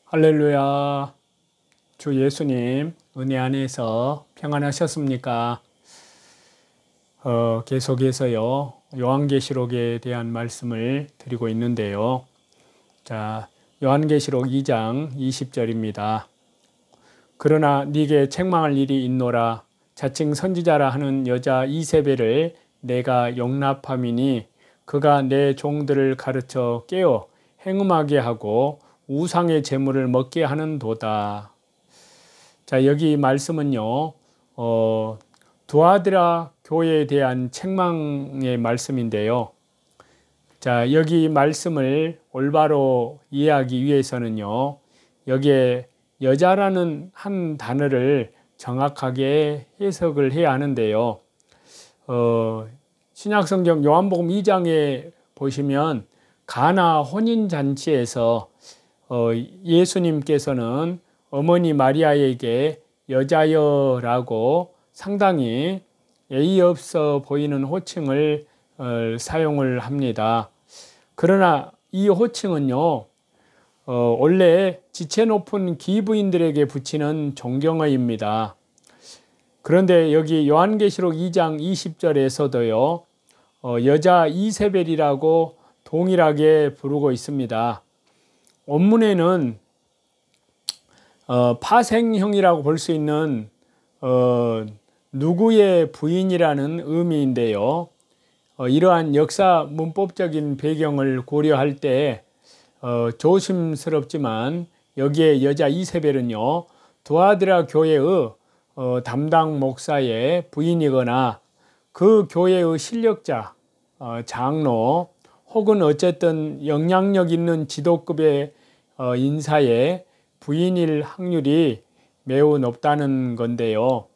할렐루야. 주 예수님 은혜 안에서 평안하셨습니까? 계속해서요 요한계시록에 대한 말씀을 드리고 있는데요. 자, 요한계시록 2장 20절입니다. 그러나 네게 책망할 일이 있노라. 자칭 선지자라 하는 여자 이세벨을 내가 용납함이니 그가 내 종들을 가르쳐 깨어 행음하게 하고 우상의 제물을 먹게 하는도다. 자, 여기 말씀은요 두아드라 교회에 대한 책망의 말씀인데요. 자, 여기 말씀을 올바로 이해하기 위해서는요 여기에 여자라는 한 단어를 정확하게 해석을 해야 하는데요. 신약성경 요한복음 2장에 보시면 가나 혼인잔치에서 예수님께서는 어머니 마리아에게 여자여라고 상당히 예의 없어 보이는 호칭을 사용을 합니다. 그러나 이 호칭은요 원래 지체 높은 기부인들에게 붙이는 존경어입니다. 그런데 여기 요한계시록 2장 20절에서도요 여자 이세벨이라고 동일하게 부르고 있습니다. 원문에는 파생형이라고 볼 수 있는 누구의 부인이라는 의미인데요. 이러한 역사 문법적인 배경을 고려할 때 조심스럽지만 여기에 여자 이세벨은요 두아드라 교회의 담당 목사의 부인이거나 그 교회의 실력자, 장로 혹은 어쨌든 영향력 있는 지도급의 인사의 부인일 확률이 매우 높다는 건데요.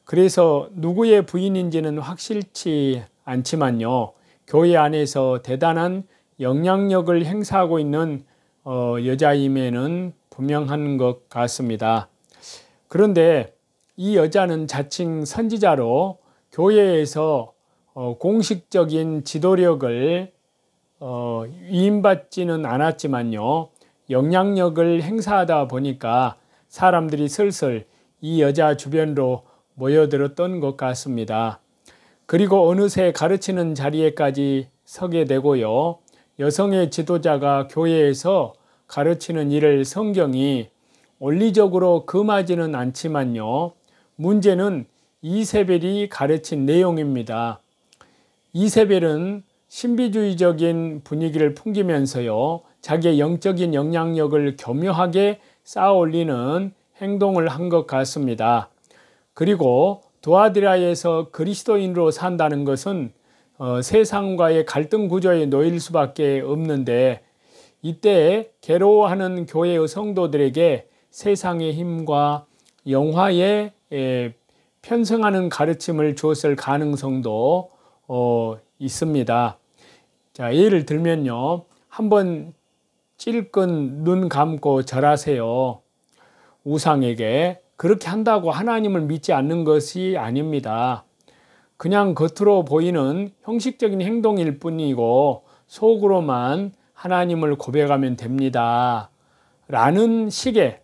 그래서 누구의 부인인지는 확실치 않지만요 교회 안에서 대단한 영향력을 행사하고 있는 여자임에는 분명한 것 같습니다. 그런데 이 여자는 자칭 선지자로 교회에서 공식적인 지도력을 위임받지는 않았지만요 영향력을 행사하다 보니까 사람들이 슬슬 이 여자 주변으로 모여들었던 것 같습니다. 그리고 어느새 가르치는 자리에까지 서게 되고요 여성의 지도자가 교회에서 가르치는 일을 성경이 원리적으로 금하지는 않지만요 문제는 이세벨이 가르친 내용입니다. 이세벨은 신비주의적인 분위기를 풍기면서요 자기의 영적인 영향력을 교묘하게 쌓아 올리는 행동을 한 것 같습니다. 그리고 두아드라에서 그리스도인으로 산다는 것은 세상과의 갈등 구조에 놓일 수밖에 없는데 이때 괴로워하는 교회의 성도들에게 세상의 힘과 영화에 편승하는 가르침을 주었을 가능성도 있습니다. 자, 예를 들면요 한번 찔끔 눈 감고 절하세요. 우상에게 그렇게 한다고 하나님을 믿지 않는 것이 아닙니다. 그냥 겉으로 보이는 형식적인 행동일 뿐이고 속으로만 하나님을 고백하면 됩니다. 라는 식의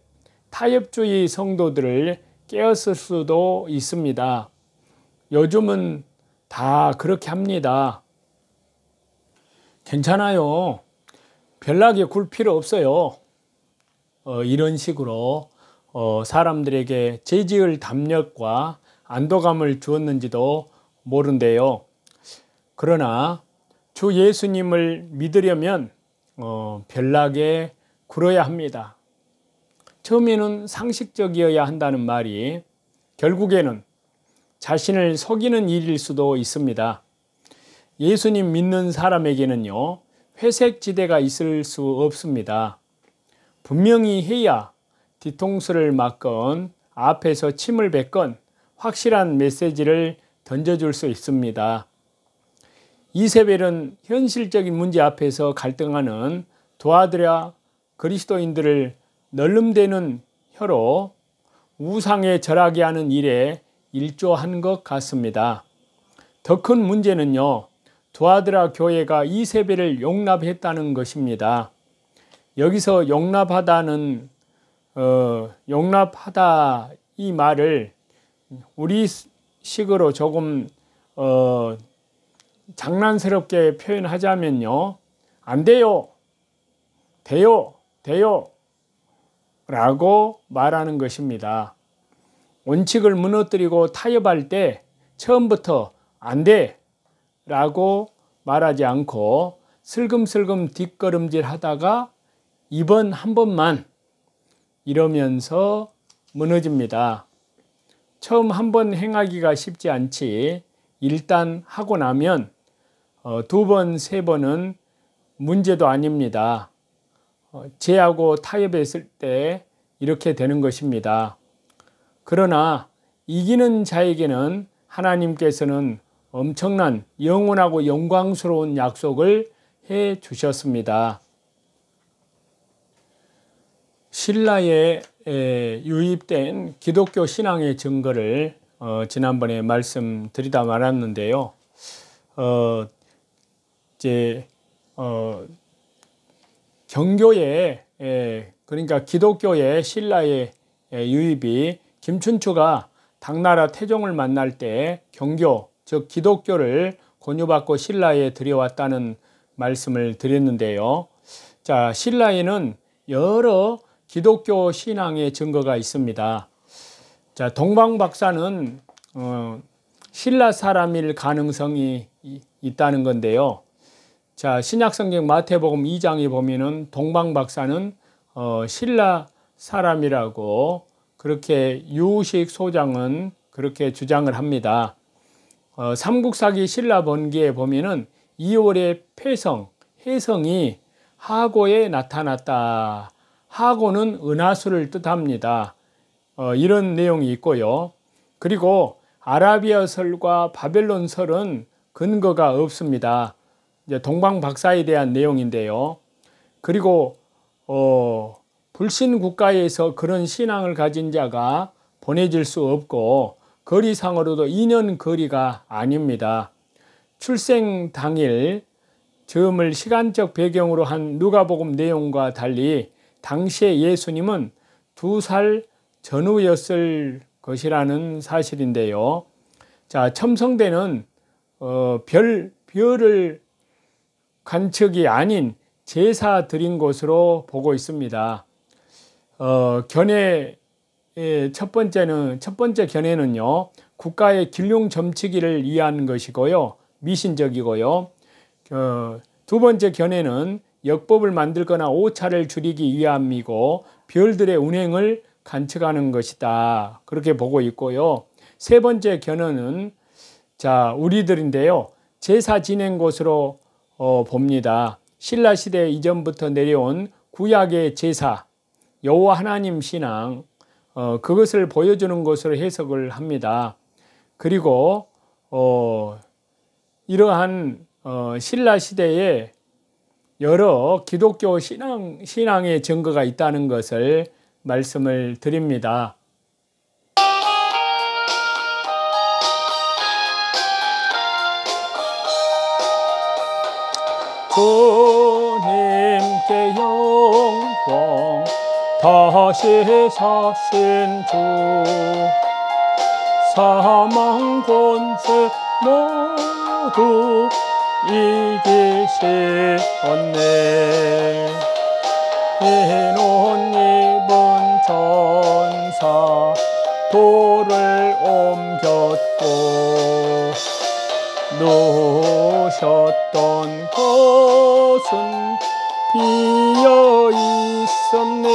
타협주의 성도들을 깨었을 수도 있습니다. 요즘은 다 그렇게 합니다. 괜찮아요. 별나게 굴 필요 없어요. 이런 식으로 사람들에게 죄지을 담력과 안도감을 주었는지도 모른대요. 그러나 주 예수님을 믿으려면 별나게 굴어야 합니다. 처음에는 상식적이어야 한다는 말이 결국에는 자신을 속이는 일일 수도 있습니다. 예수님 믿는 사람에게는요 회색지대가 있을 수 없습니다. 분명히 해야 뒤통수를 맞건 앞에서 침을 뱉건 확실한 메시지를 던져줄 수 있습니다. 이세벨은 현실적인 문제 앞에서 갈등하는 두아드라 그리스도인들을 널름대는 혀로 우상에 절하게 하는 일에 일조한 것 같습니다. 더 큰 문제는요 두아드라 교회가 이세벨을 용납했다는 것입니다. 여기서 용납하다는 용납하다 이 말을 우리 식으로 조금 장난스럽게 표현하자면요, 안 돼요, 돼요, 돼요 라고 말하는 것입니다. 원칙을 무너뜨리고 타협할 때 처음부터 안 돼 라고 말하지 않고 슬금슬금 뒷걸음질 하다가 이번 한 번만 이러면서 무너집니다. 처음 한 번 행하기가 쉽지 않지 일단 하고 나면 두 번, 세 번은 문제도 아닙니다. 제하고 타협했을 때 이렇게 되는 것입니다. 그러나 이기는 자에게는 하나님께서는 엄청난 영원하고 영광스러운 약속을 해 주셨습니다. 신라에 유입된 기독교 신앙의 증거를 지난번에 말씀드리다 말았는데요. 경교에 그러니까 기독교의 신라의 유입이 김춘추가 당나라 태종을 만날 때 경교, 즉 기독교를 권유받고 신라에 들여왔다는 말씀을 드렸는데요. 자, 신라에는 여러 기독교 신앙의 증거가 있습니다. 자, 동방박사는 신라 사람일 가능성이 있다는 건데요. 자, 신약성경 마태복음 2장에 보면은 동방박사는 신라 사람이라고 그렇게 유식 소장은 그렇게 주장을 합니다. 삼국사기 신라 번기에 보면은 2월의 폐성, 혜성이 하고에 나타났다. 하고는 은하수를 뜻합니다. 이런 내용이 있고요. 그리고 아라비아설과 바벨론설은 근거가 없습니다. 이제 동방박사에 대한 내용인데요. 그리고 불신 국가에서 그런 신앙을 가진 자가 보내질 수 없고 거리상으로도 2년 거리가 아닙니다. 출생 당일 즈음을 시간적 배경으로 한 누가복음 내용과 달리 당시에 예수님은 2살 전후였을 것이라는 사실인데요. 자, 첨성대는 별을 관측이 아닌 제사 드린 곳으로 보고 있습니다. 견해의 첫 번째 견해는요, 국가의 길흉 점치기를 위한 것이고요, 미신적이고요. 두 번째 견해는 역법을 만들거나 오차를 줄이기 위함이고 별들의 운행을 관측하는 것이다, 그렇게 보고 있고요. 세 번째 견해는 자, 우리들인데요, 제사 지낸 곳으로 봅니다. 신라시대 이전부터 내려온 구약의 제사, 여호와 하나님 신앙, 그것을 보여주는 것으로 해석을 합니다. 그리고 이러한 신라시대에 여러 기독교 신앙의 증거가 있다는 것을 말씀을 드립니다. 주님께 영광, 다시 사신 주, 사망 권세 모두 이기시었네. 흰 옷 입은 천사 돌을 옮겼고 누우셨던 곳은 비어 있었네.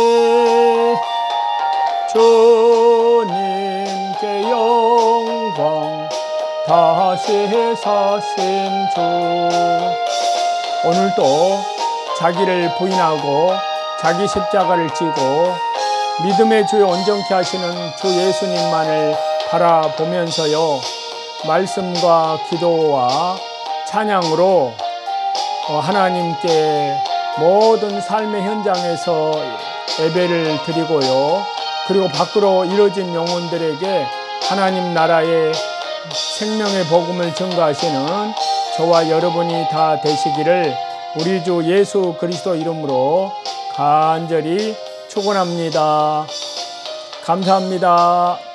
주님께 영광, 다시 사신 주. 오늘도 자기를 부인하고 자기 십자가를 지고 믿음의 주에 온전케 하시는 주 예수님만을 바라보면서요, 말씀과 기도와 찬양으로 하나님께 모든 삶의 현장에서 예배를 드리고요, 그리고 밖으로 이뤄진 영혼들에게 하나님 나라의 생명의 복음을 전가하시는 저와 여러분이 다 되시기를 우리 주 예수 그리스도 이름으로 간절히 축원합니다. 감사합니다.